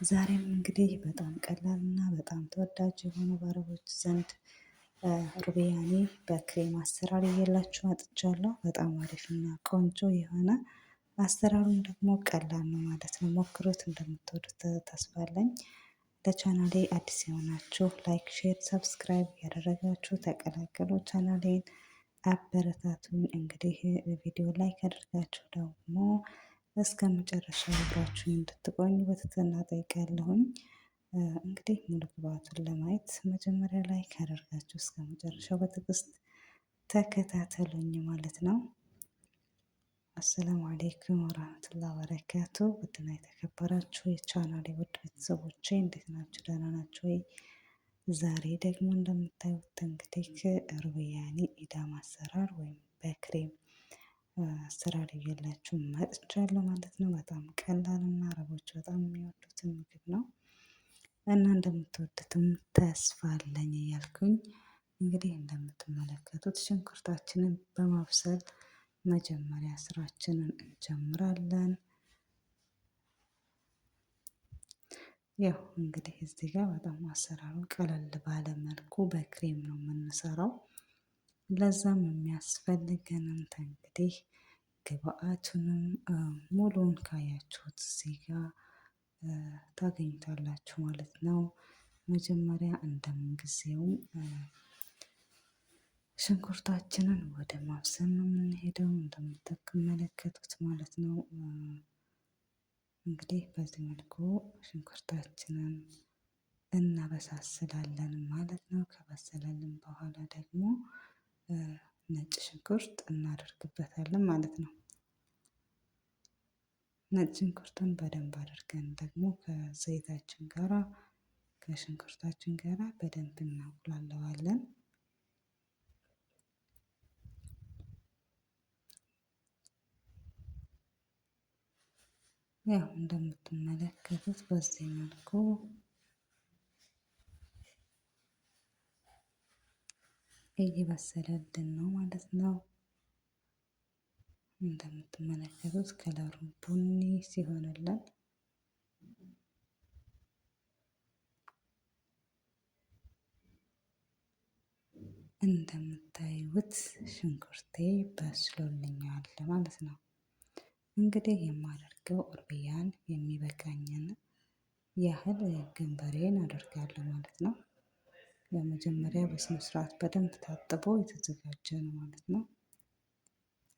ዛሬም እንግዲህ በጣም ቀላል እና በጣም ተወዳጅ የሆኑ በአረቦች ዘንድ ሩቢያኒ በክሬም አሰራር እየላችሁ መጥቻለሁ። በጣም አሪፍ እና ቆንጆ የሆነ አሰራሩም ደግሞ ቀላል ነው ማለት ነው። ሞክሩት፣ እንደምትወዱት ተስፋ አለኝ። ለቻናሌ አዲስ የሆናችሁ ላይክ፣ ሼር፣ ሰብስክራይብ ያደረጋችሁ ተቀላቀሉ። ቻናሌን አበረታቱን። እንግዲህ ቪዲዮ ላይክ አድርጋችሁ ደግሞ እስከ መጨረሻው አብራችሁን እንድትቆዩ በትህትና እጠይቃለሁኝ። እንግዲህ ሙሉ ግብአቱን ለማየት መጀመሪያ ላይ ካደርጋችሁ እስከ መጨረሻው በትዕግስት ተከታተሉኝ ማለት ነው። አሰላሙ አሌይኩም ወራህመቱላሂ ወበረካቱ። ውድና የተከበራችሁ የቻናሌ ውድ ቤተሰቦቼ እንዴት ናችሁ? ደህና ናችሁ ወይ? ዛሬ ደግሞ እንደምታዩት እንግዲህ ሩቢያኒ ኢዳም አሰራር ወይም በክሬም አሰራር እየላችሁ መጥቻለሁ ማለት ነው። በጣም ቀላል እና አረቦች በጣም የሚወዱትን ምግብ ነው እና እንደምትወዱትም ተስፋ አለኝ እያልኩኝ እንግዲህ እንደምትመለከቱት ሽንኩርታችንን በማብሰል መጀመሪያ ስራችንን እንጀምራለን። ያው እንግዲህ እዚህ ጋር በጣም አሰራሩ ቀለል ባለ መልኩ በክሬም ነው የምንሰራው። ለዛም የሚያስፈልገንን እንግዲህ ግብአቱንም ሙሉውን ካያችሁት እዚህ ጋር ታገኙታላችሁ ማለት ነው። መጀመሪያ እንደምንጊዜውም ሽንኩርታችንን ወደ ማብሰል ነው የምንሄደው እንደምትመለከቱት ማለት ነው። እንግዲህ በዚህ መልኩ ሽንኩርታችንን እናበሳስላለን ማለት ነው። ከበሰለልን በኋላ ደግሞ ነጭ ሽንኩርት እናደርግበታለን ማለት ነው። ነጭ ሽንኩርቱን በደንብ አድርገን ደግሞ ከዘይታችን ጋራ ከሽንኩርታችን ጋራ በደንብ እናቁላለዋለን። ያው እንደምትመለከቱት በዚህ መልኩ እየበሰለልን ነው ማለት ነው። እንደምትመለከቱት ከለሩ ቡኒ ሲሆንልን እንደምታዩት ሽንኩርቴ በስሎልኛል ማለት ነው። እንግዲህ የማደርገው ሩቢያን የሚበቃኝን ያህል ግንበሬን አደርጋለሁ ማለት ነው። በመጀመሪያ በስነ ስርዓት በደንብ ታጥቦ የተዘጋጀ ነው ማለት ነው።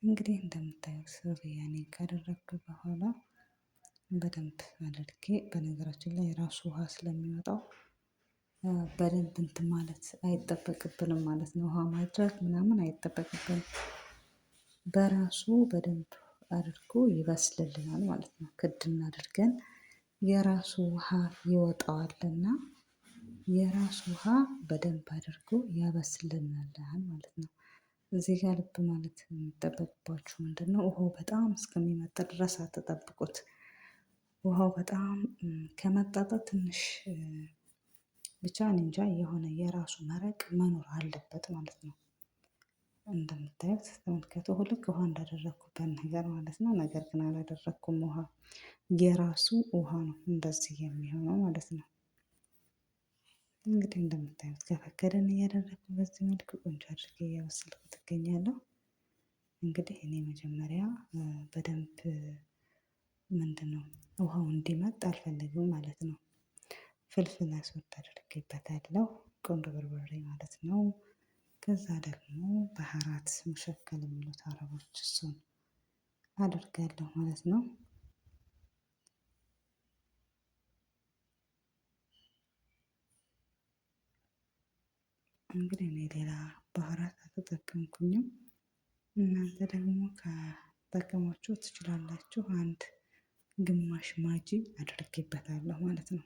እንግዲህ እንደምታዩት ሩቢያኔ ካደረግኩ በኋላ በደንብ አድርጌ በነገራችን ላይ የራሱ ውሃ ስለሚወጣው በደንብ እንትን ማለት አይጠበቅብንም ማለት ነው። ውሃ ማድረግ ምናምን አይጠበቅብንም። በራሱ በደንብ አድርጎ ይበስልልናል ማለት ነው። ክድን አድርገን የራሱ ውሃ ይወጣዋልና የራሱ ውሃ በደንብ አድርጎ ያበስልልናል ማለት ነው። እዚህ ጋር ልብ ማለት የሚጠበቅባችሁ ምንድነው? ውሃው በጣም እስከሚመጥ ድረስ አትጠብቁት። ውሃው በጣም ከመጠጠ ትንሽ ብቻ እንጃ የሆነ የራሱ መረቅ መኖር አለበት ማለት ነው። እንደምታዩት ተመልከቱ፣ ልክ ውሃ እንዳደረግኩበት ነገር ማለት ነው። ነገር ግን አላደረግኩም ውሃ፣ የራሱ ውሃ ነው እንደዚህ የሚሆነው ማለት ነው። እንግዲህ እንደምታዩት ከፈከደን እያደረግኩ በዚህ መልኩ ቆንጆ አድርጌ እያበሰልኩት እገኛለሁ። እንግዲህ እኔ መጀመሪያ በደንብ ምንድነው ውሃው እንዲመጥ አልፈልግም ማለት ነው። ፍልፍል አስወጥ አድርጌበታለሁ፣ ቆንጆ በርበሬ ማለት ነው። ከዛ ደግሞ ባህራት ሙሸከል የሚሉት አረቦች እሱን አደርጋለሁ ማለት ነው። እንግዲህ እኔ ሌላ ባህራት አልተጠቀምኩኝም። እናንተ ደግሞ ከተጠቀማችሁ ትችላላችሁ። አንድ ግማሽ ማጂ አድርጌበታለሁ ማለት ነው።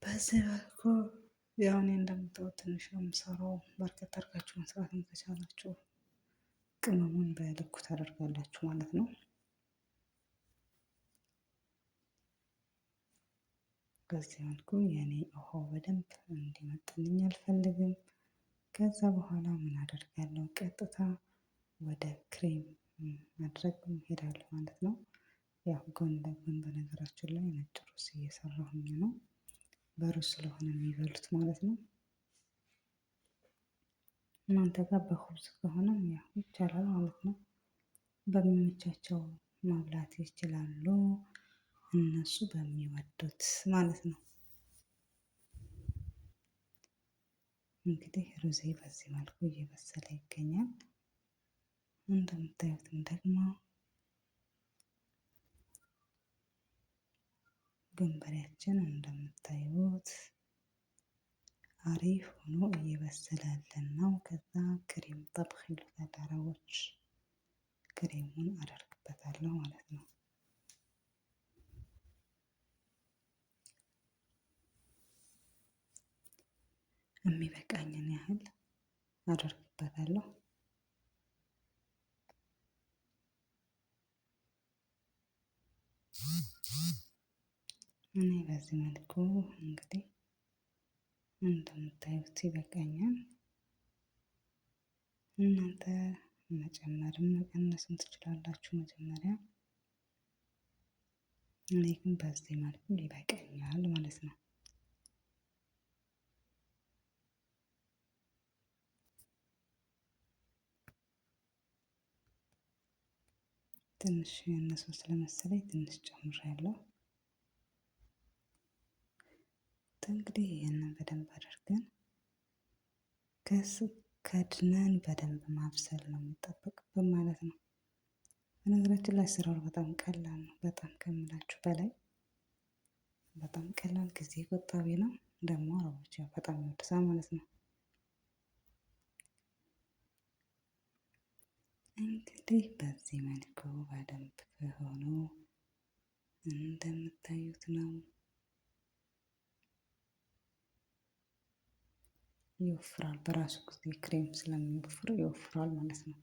በዚህ መልኩ ያው እኔ እንደምታዩት ትንሽ ነው የምሰራው። በርከት አድርጋችሁ መስራትም ከቻላችሁ ቅመሙን በልኩ ታደርጋላችሁ ማለት ነው። በዚህ መልኩ የኔ ውሃው በደንብ እንዲመጥልኝ አልፈልግም። ከዛ በኋላ ምን አደርጋለሁ? ቀጥታ ወደ ክሬም ማድረግ እሄዳለሁ ማለት ነው። ያው ጎን ለጎን በነገራችን ላይ ነጭ ሩዝ እየሰራሁኝ ነው። በሩዝ ስለሆነ የሚበሉት ማለት ነው። እናንተ ጋር በኹብዝ ከሆነም ያው ይቻላል ማለት ነው። በሚመቻቸው ማብላት ይችላሉ፣ እነሱ በሚወዱት ማለት ነው። እንግዲህ ሩዜ በዚህ መልኩ እየበሰለ ይገኛል። እንደምታዩትም ደግሞ ገንበሬያችን እንደምታዩት አሪፍ ሆኖ እየበሰለልን ነው። ከዛ ክሬም ጠብኽ ይሉታል አረቦች። ክሬሙን አደርግበታለሁ ማለት ነው። የሚበቃኝን ያህል አደርግበታለሁ። እኔ በዚህ መልኩ እንግዲህ እንደምታዩት ይበቃኛል። እናንተ መጨመርም መቀነስም ትችላላችሁ መጀመሪያ። እኔ ግን በዚህ መልኩ ይበቃኛል ማለት ነው። ትንሽ ያነሰው ስለመሰለኝ ትንሽ ጨምሬያለሁ። እንግዲህ ይህንን በደንብ አድርገን ከድነን በደንብ ማብሰል ነው የሚጠበቅብን ማለት ነው። በነገራችን ላይ ስራው በጣም ቀላል ነው። በጣም ከምላችሁ በላይ በጣም ቀላል ጊዜ ቆጣቢ ነው። ደግሞ አረቦች በጣም ይወዱታል ማለት ነው። እንግዲህ በዚህ መልኩ በደንብ ከሆኑ እንደምታዩት ነው። ይወፍራል። በራሱ ጊዜ ክሬም ስለሚወፍር ይወፍራል ማለት ነው።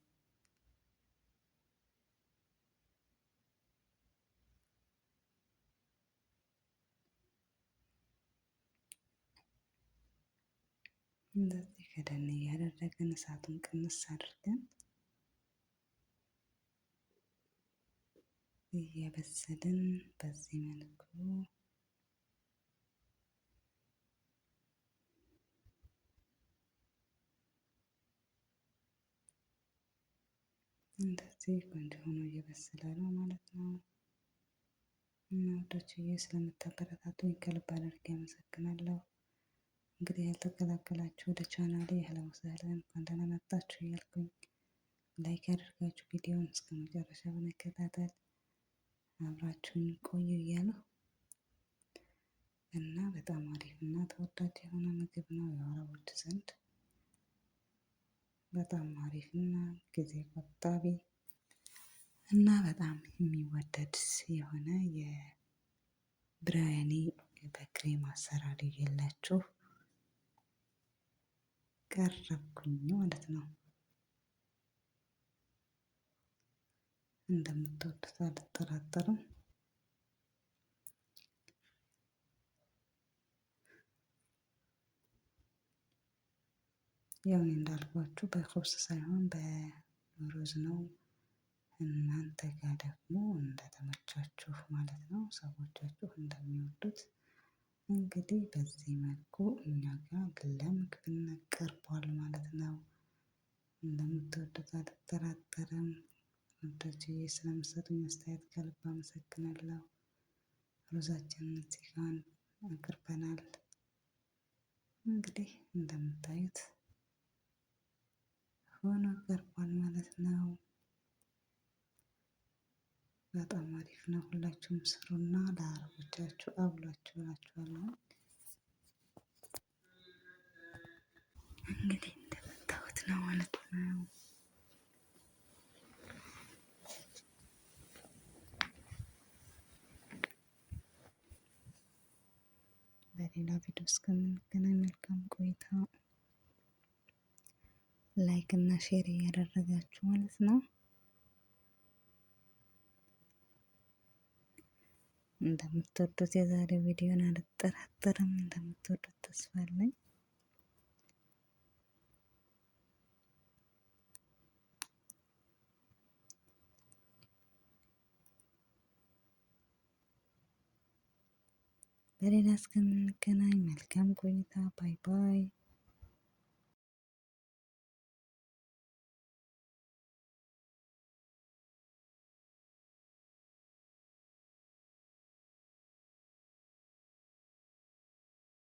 እንደዚህ ከደን እያደረግን እሳቱን ቅንስ አድርገን እየበሰልን በዚህ መልኩ እንደዚህ ቆንጆ ሆኖ እየበሰለ ነው ማለት ነው። እና ወዳጆቼ ስለምታበረታቱኝ ከልብ አድርጌ አመሰግናለሁ። እንግዲህ ያልተቀላቀላችሁ ወደ ቻናሌ አህለን ወሰህለን እንኳን ደህና መጣችሁ እያልኩኝ ላይክ ያደርጋችሁ ቪዲዮውን እስከ መጨረሻ በመከታተል አብራችሁን ቆዩ እያለሁ እና በጣም አሪፍ እና ተወዳጅ የሆነ ምግብ ነው የአረቦች ዘንድ በጣም አሪፍ እና ጊዜ ቆጣቢ እና በጣም የሚወደድ የሆነ የብራያኒ በክሬም አሰራር ይዤላችሁ ቀረብኩኝ ማለት ነው። እንደምትወዱት አልጠራጠርም። ያው እኔ እንዳልኳችሁ በኹብዝ ሳይሆን በሩዝ ነው። እናንተ ጋር ደግሞ እንደተመቻችሁ ማለት ነው፣ ሰዎቻችሁ እንደሚወዱት እንግዲህ በዚህ መልኩ እኛ ጋር ለምግብነት ቀርቧል ማለት ነው። እንደምትወዱት አልጠራጠርም። ወዳጆቼ ስለምትሰጡኝ አስተያየት ከልብ አመሰግናለሁ። ሩዛችንን እዚህ ጋር አቅርበናል። እንግዲህ እንደምታዩት ሆኖ ቀርቧል ማለት ነው። በጣም አሪፍ ነው። ሁላችሁም ስሩና ለአረቦቻችሁ አብሏቸው እላችኋለሁ። እንግዲህ እንደምታዩት ነው ማለት ነው። በሌላ ቪዲዮ እስከምንገናኝ መልካም ቆይታ። ላይክ እና ሼር እያደረጋችሁ ማለት ነው። እንደምትወዱት የዛሬው ቪዲዮን አልጠራጠርም። እንደምትወዱት ተስፋ አለኝ። በሌላ እስከምንገናኝ መልካም ቆይታ። ባይ ባይ።